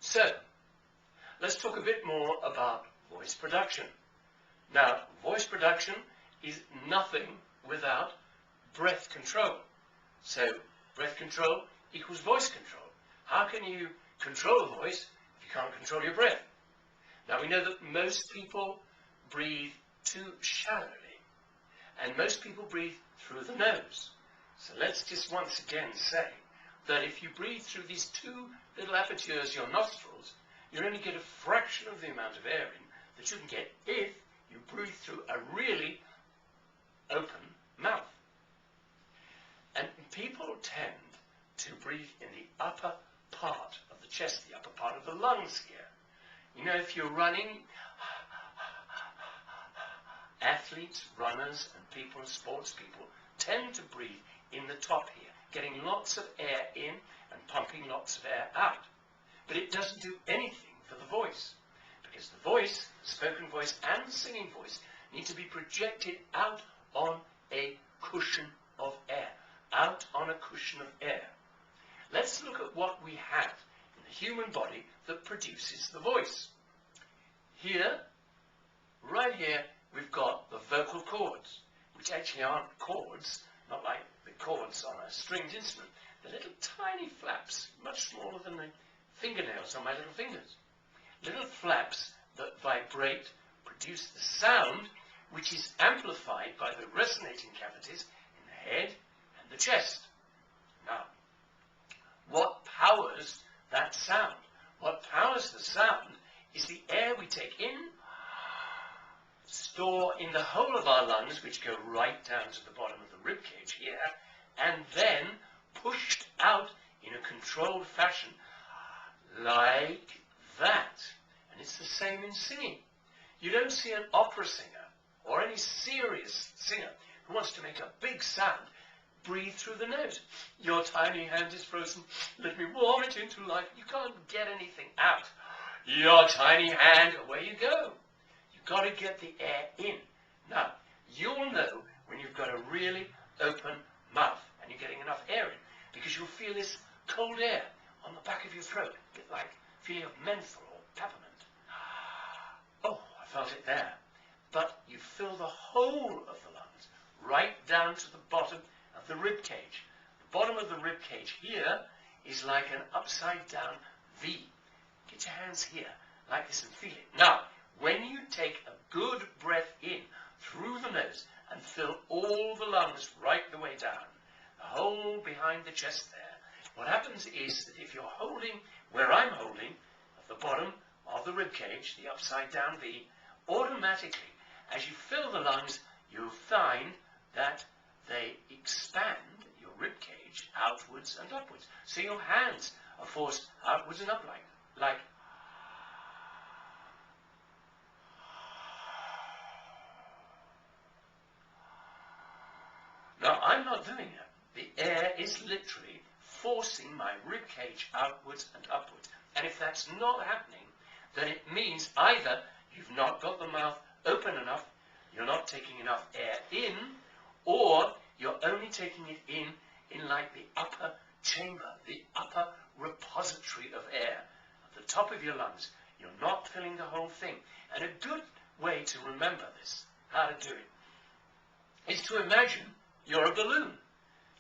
So, let's talk a bit more about voice production. Now, voice production is nothing without breath control. So, breath control equals voice control. How can you control a voice if you can't control your breath? Now, we know that most people breathe too shallowly, and most people breathe through the nose. So let's just once again say that if you breathe through these two little apertures, your nostrils, you only get a fraction of the amount of air in that you can get if you breathe through a really open mouth. And people tend to breathe in the upper part of the chest, the upper part of the lungs here. You know, if you're running, athletes, runners, and people, sports people, tend to breathe in the top here, getting lots of air in and pumping lots of air out. But it doesn't do anything for the voice, because the voice, the spoken voice and the singing voice, need to be projected out on a cushion of air, out on a cushion of air. Let's look at what we have in the human body that produces the voice. Here, right here, we've got the vocal cords, which actually aren't cords, not like the cords on a stringed instrument. They're little tiny flaps, much smaller than the fingernails on my little fingers. Little flaps that vibrate, produce the sound, which is amplified by the resonating cavities in the head and the chest. Now, what powers that sound? What powers the sound is the air we take in, store in the whole of our lungs, which go right down to the bottom of the rib cage here, and then pushed out in a controlled fashion, like that. And it's the same in singing. You don't see an opera singer or any serious singer who wants to make a big sound breathe through the nose. Your tiny hand is frozen. Let me warm it into life. You can't get anything out. Your tiny hand, away you go. You've got to get the air in. Now, you'll know when you've got a really open mouth and you're getting enough air in, because you'll feel this cold air on the back of your throat, a bit like feeling of menthol or peppermint. Oh, I felt it there. But you fill the whole of the lungs right down to the bottom of the rib cage. The bottom of the rib cage here is like an upside down V. Get your hands here like this and feel it. Now, when you take a good breath in through the nose and fill all the lungs right the way down, the whole behind the chest there, what happens is that if you're holding where I'm holding, at the bottom of the rib cage, the upside down V, automatically, as you fill the lungs, you'll find that they expand your rib cage outwards and upwards. So your hands are forced outwards and up like. Now, I'm not doing that. The air is literally forcing my rib cage outwards and upwards. And if that's not happening, then it means either you've not got the mouth open enough, you're not taking enough air in, or you're only taking it in like the upper chamber, the upper repository of air at the top of your lungs. You're not filling the whole thing. And a good way to remember this, how to do it, is to imagine you're a balloon.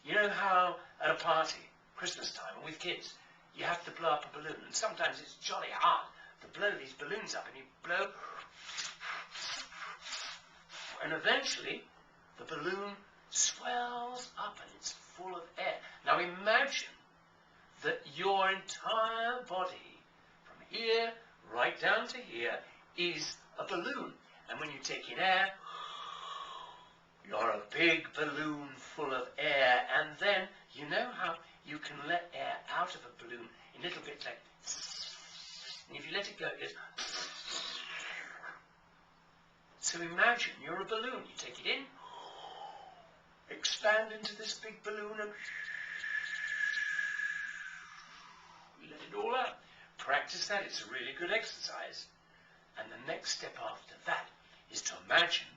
You know how at a party, Christmas time, or with kids, you have to blow up a balloon, and sometimes it's jolly hard to blow these balloons up, and you blow, and eventually the balloon swells up and it's full of air. Now imagine that your entire body, from here right down to here, is a balloon, and when you take in air, you're a big balloon full of air. And then you know how you can let air out of a balloon in little bits like, and if you let it go, it goes. So imagine you're a balloon. You take it in, expand into this big balloon, and you let it all out. Practice that. It's a really good exercise. And the next step after that is to imagine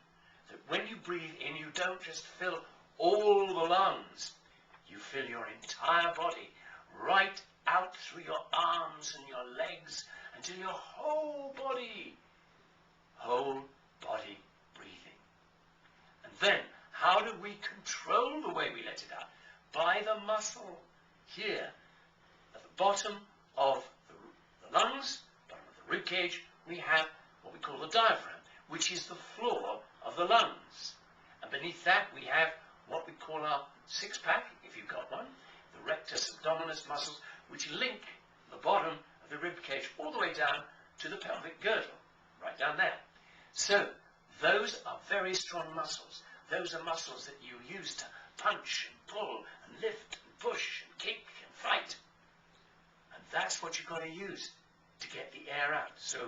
that when you breathe in, you don't just fill all the lungs. You fill your entire body right out through your arms and your legs to your whole body. Whole body breathing. And then, how do we control the way we let it out? By the muscle here, at the bottom of the lungs, bottom of the rib cage, we have what we call the diaphragm, which is the floor of the lungs. And beneath that, we have what we call our six-pack, if you've got one, the rectus abdominis muscles, which link the bottom of the rib cage all the way down to the pelvic girdle, right down there. So, those are very strong muscles. Those are muscles that you use to punch and pull and lift and push and kick and fight. And that's what you've got to use to get the air out. So,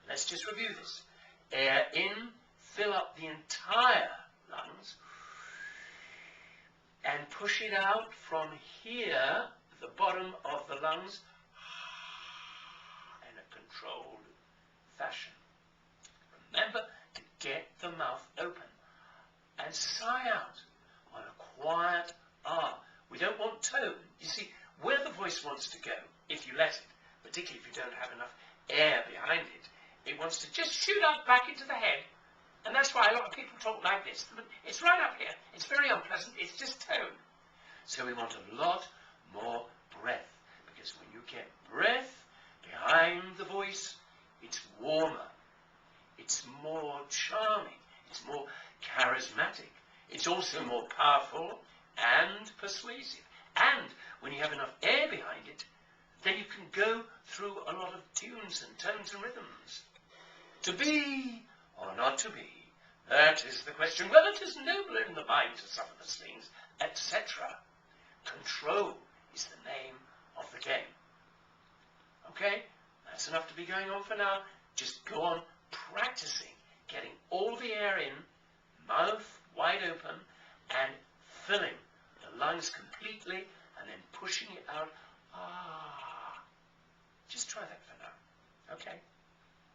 let's just review this. Air in, fill up the entire lungs, and push it out from here, the bottom of the lungs, in a controlled fashion. Remember to get the mouth open and sigh out on a quiet R. We don't want tone. You see, where the voice wants to go, if you let it, particularly if you don't have enough air behind it, it wants to just shoot out back into the head. And that's why a lot of people talk like this. It's right up here. It's very unpleasant. It's just tone. So we want a lot more breath. Because when you get breath behind the voice, it's warmer. It's more charming. It's more charismatic. It's also more powerful and persuasive. And when you have enough air behind it, then you can go through a lot of tunes and tones and rhythms. To be or not to be, that is the question. Well, it is nobler in the mind to suffer the slings, etc. Control is the name of the game. Okay? That's enough to be going on for now. Just go on practicing, getting all the air in, mouth wide open, and filling the lungs completely, and then pushing it out. Just try that for now. Okay?